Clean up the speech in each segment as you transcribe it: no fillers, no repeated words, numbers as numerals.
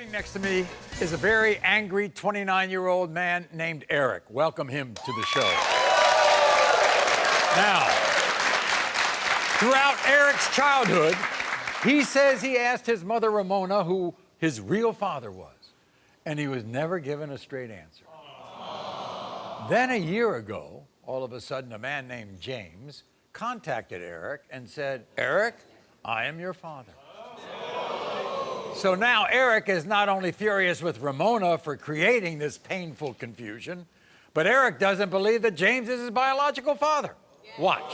Sitting next to me is a very angry 29-year-old man named Eric. Welcome him to the show. Now, throughout Eric's childhood, he says he asked his mother, Ramona, who his real father was, and he was never given a straight answer. Then a year ago, all of a sudden, a man named James contacted Eric and said, Eric, I am your father. So now Eric is not only furious with Ramona for creating this painful confusion, but Eric doesn't believe that James is his biological father. Watch.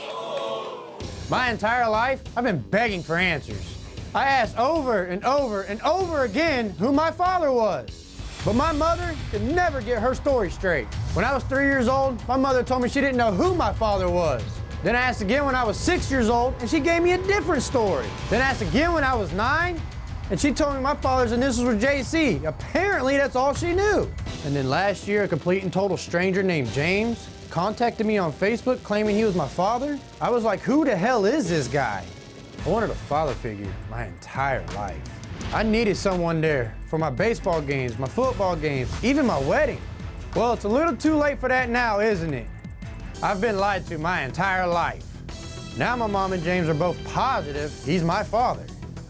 My entire life, I've been begging for answers. I asked over and over and over again who my father was. But my mother could never get her story straight. When I was 3 years old, my mother told me she didn't know who my father was. Then I asked again when I was 6 years old, and she gave me a different story. Then I asked again when I was 9, and she told me my father's initials were JC. Apparently, that's all she knew. And then last year, a complete and total stranger named James contacted me on Facebook claiming he was my father. I was like, who the hell is this guy? I wanted a father figure my entire life. I needed someone there for my baseball games, my football games, even my wedding. Well, it's a little too late for that now, isn't it? I've been lied to my entire life. Now my mom and James are both positive he's my father.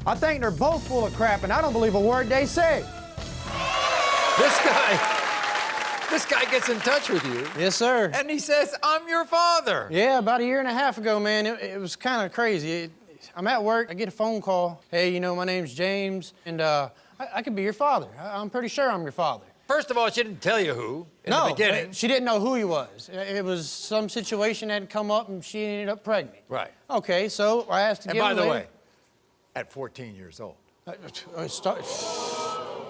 I think they're both full of crap, and I don't believe a word they say. This guy gets in touch with you. Yes, sir. And he says, I'm your father. Yeah, about a year and a half ago, man, it was kind of crazy. I'm at work, I get a phone call. Hey, you know, my name's James, and I could be your father. I'm pretty sure I'm your father. First of all, she didn't tell you who in the beginning. She didn't know who he was. It was some situation that had come up, and she ended up pregnant. Right. Okay, so I asked again. And by the way, at 14 years old.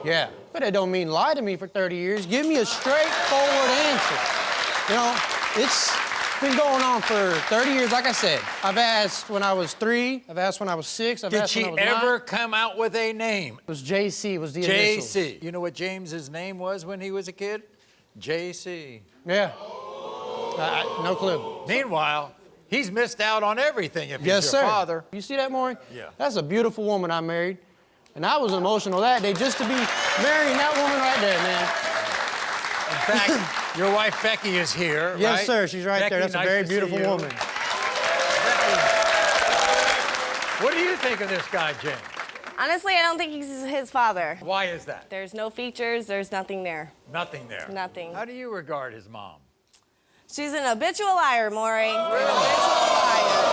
Yeah, but it don't mean lie to me for 30 years. Give me a straightforward answer. You know, it's been going on for 30 years. Like I said, I've asked when I was 3, I've asked when I was 6, I've asked when I was 9. Did she ever come out with a name? It was JC, was the initials. JC. You know what James's name was when he was a kid? JC. Yeah. No clue. Meanwhile, he's missed out on everything if Yes, he's your sir. father. You see that, Maury? Yeah. That's a beautiful woman I married. And I was emotional that day just to be marrying that woman right there, man. In fact, your wife Becky is here, right? Yes, sir. She's right there. That's a very beautiful woman. Becky, what do you think of this guy, James? Honestly, I don't think he's his father. Why is that? There's no features, there's nothing there. Nothing there. Nothing. How do you regard his mom? She's an habitual liar, Maury. Habitual liar.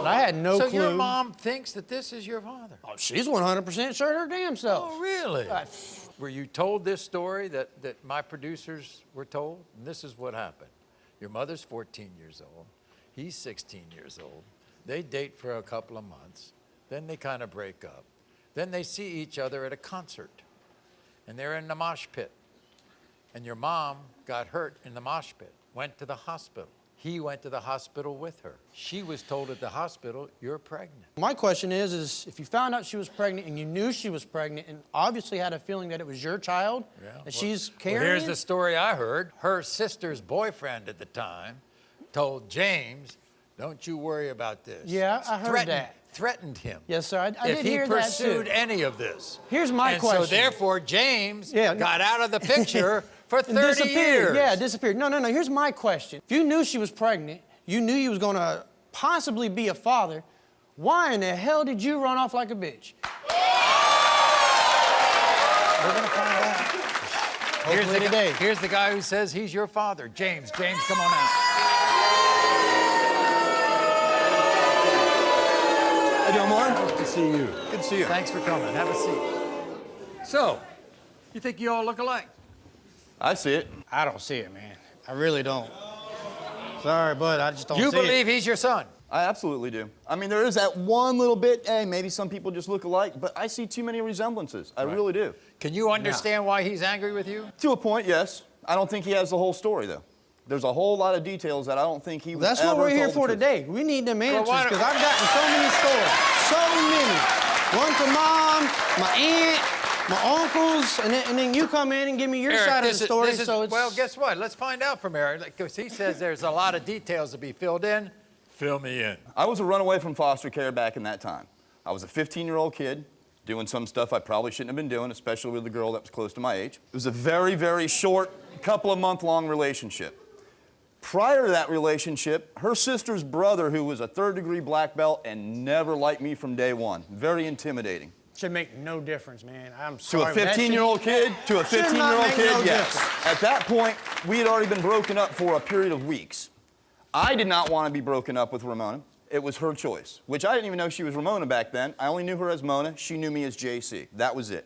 I had no clue. So your mom thinks that this is your father? Oh, she's 100% sure her damn self. Oh, really? Were you told this story that my producers were told? And this is what happened. Your mother's 14 years old. He's 16 years old. They date for a couple of months. Then they kind of break up. Then they see each other at a concert. And they're in the mosh pit. And your mom got hurt in the mosh pit, went to the hospital. He went to the hospital with her. She was told at the hospital, you're pregnant. My question is if you found out she was pregnant and you knew she was pregnant and obviously had a feeling that it was your child, that she's carrying here's the story I heard. Her sister's boyfriend at the time told James, don't you worry about this. Yeah, I heard that. Threatened him. Yes, sir, I did hear that too. If he pursued any of this. Here's my question. So therefore, James got out of the picture for 30 years. Yeah, disappeared. No. Here's my question. If you knew she was pregnant, you knew you was going to possibly be a father, why in the hell did you run off like a bitch? We're going to find out. Here's the guy who says he's your father. James, come on out. How you doing, Maury? Nice to see you. Good to see you. Thanks for coming. Have a seat. So, you think you all look alike? I see it. I don't see it, man. I really don't. Sorry, bud, I just don't see it. You believe he's your son? I absolutely do. I mean, there is that one little bit, hey, maybe some people just look alike, but I see too many resemblances. I really do. Can you understand why he's angry with you? To a point, yes. I don't think he has the whole story, though. There's a whole lot of details that I don't think he was That's what we're here for today. We need them answers, because I've gotten so many stories. So many. One from Mom, my aunt, my uncles, and then you come in and give me your side of the story. Well, guess what? Let's find out from Eric, because he says there's a lot of details to be filled in. Fill me in. I was a runaway from foster care back in that time. I was a 15-year-old kid doing some stuff I probably shouldn't have been doing, especially with a girl that was close to my age. It was a very, very short, couple of month-long relationship. Prior to that relationship, her sister's brother, who was a third-degree black belt and never liked me from day one. Very intimidating. Should make no difference, man. I'm To sorry. a 15-year-old kid? To a 15-year-old kid, yes. At that point, we had already been broken up for a period of weeks. I did not want to be broken up with Ramona. It was her choice, which I didn't even know she was Ramona back then. I only knew her as Mona. She knew me as JC. That was it.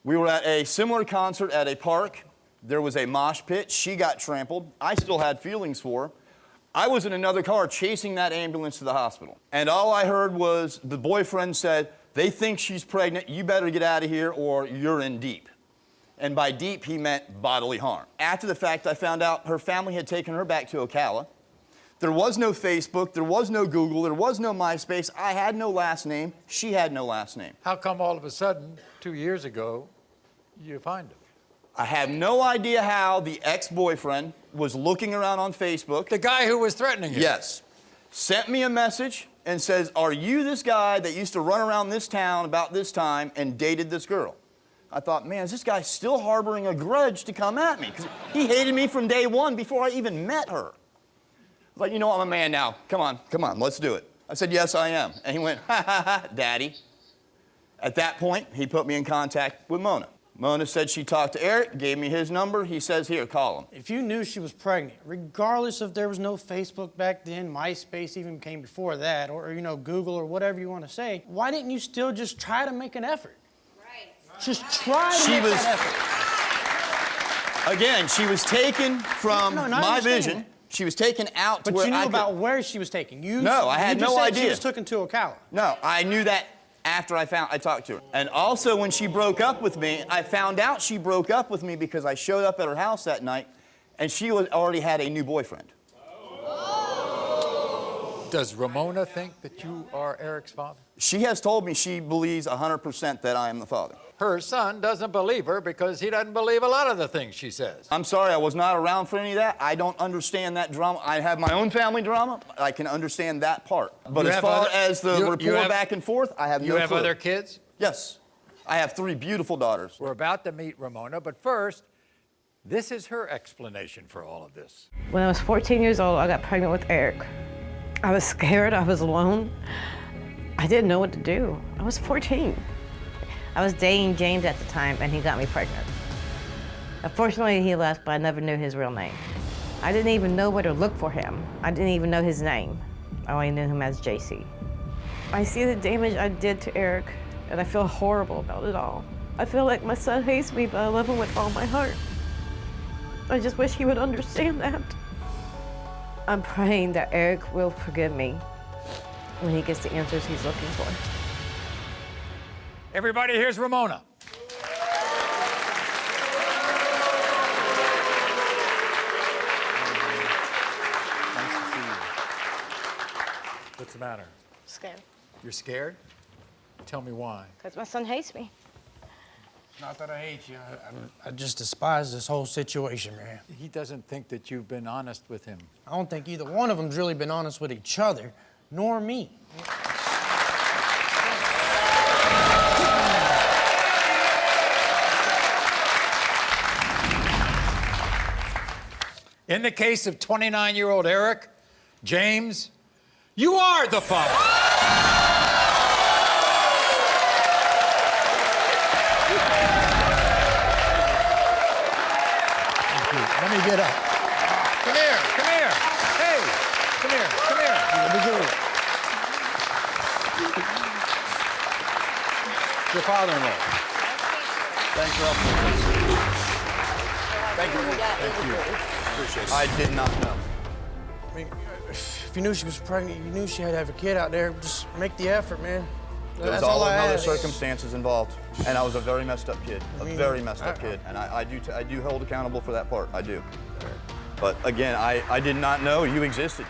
We were at a similar concert at a park. There was a mosh pit. She got trampled. I still had feelings for her. I was in another car chasing that ambulance to the hospital. And all I heard was the boyfriend said, "They think she's pregnant. You better get out of here or you're in deep." And by deep, he meant bodily harm. After the fact, I found out her family had taken her back to Ocala. There was no Facebook, there was no Google, there was no MySpace. I had no last name, she had no last name. How come all of a sudden, 2 years ago, you find him? I have no idea how the ex-boyfriend was looking around on Facebook. The guy who was threatening you? Yes. Sent me a message and says, "Are you this guy that used to run around this town about this time and dated this girl?" I thought, man, is this guy still harboring a grudge to come at me? Because he hated me from day one before I even met her. I was like, you know what, I'm a man now. Come on, let's do it. I said, yes, I am. And he went, ha, ha, ha, daddy. At that point, he put me in contact with Mona. Mona said she talked to Eric, gave me his number. He says, here, call him. If you knew she was pregnant, regardless if there was no Facebook back then, MySpace even came before that, or Google or whatever you want to say, why didn't you still just try to make an effort? Just try to make that effort. Again, she was taken from my vision. She was taken out to but where you knew I about where she was taken. No, I had no idea. She was taken to Ocala. No, I knew that after I talked to her. And also when she broke up with me, I found out she broke up with me because I showed up at her house that night and she already had a new boyfriend. Does Ramona think that you are Eric's father? She has told me she believes 100% that I am the father. Her son doesn't believe her because he doesn't believe a lot of the things she says. I'm sorry, I was not around for any of that. I don't understand that drama. I have my own family drama. I can understand that part. But as far as the rapport back and forth, I have no clue. You have other kids? Yes. I have 3 beautiful daughters. We're about to meet Ramona, but first, this is her explanation for all of this. When I was 14 years old, I got pregnant with Eric. I was scared, I was alone. I didn't know what to do. I was 14. I was dating James at the time, and he got me pregnant. Unfortunately, he left, but I never knew his real name. I didn't even know where to look for him. I didn't even know his name. I only knew him as JC. I see the damage I did to Eric, and I feel horrible about it all. I feel like my son hates me, but I love him with all my heart. I just wish he would understand that. I'm praying that Eric will forgive me when he gets the answers he's looking for. Everybody, here's Ramona. Nice to see you. What's the matter? Scared. You're scared? Tell me why. Because my son hates me. Not that I hate you. I just despise this whole situation, man. He doesn't think that you've been honest with him. I don't think either one of them's really been honest with each other, nor me. In the case of 29-year-old Eric, James, you are the father. Let me get up. Come here, come here. Hey, come here, come here. Let me go. Your father-in-law. Thanks for helping me. Thank you. Thank you. Appreciate it. I did not know. I mean, if you knew she was pregnant, you knew she had to have a kid out there, just make the effort, man. There was all other circumstances involved, and I was a very messed up kid, very messed up kid, and I do hold accountable for that part, I do. But again, I did not know you existed.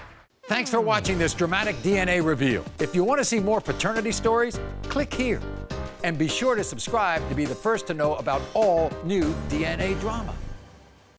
Thanks for watching this dramatic DNA reveal. If you want to see more paternity stories, click here. And be sure to subscribe to be the first to know about all new DNA drama.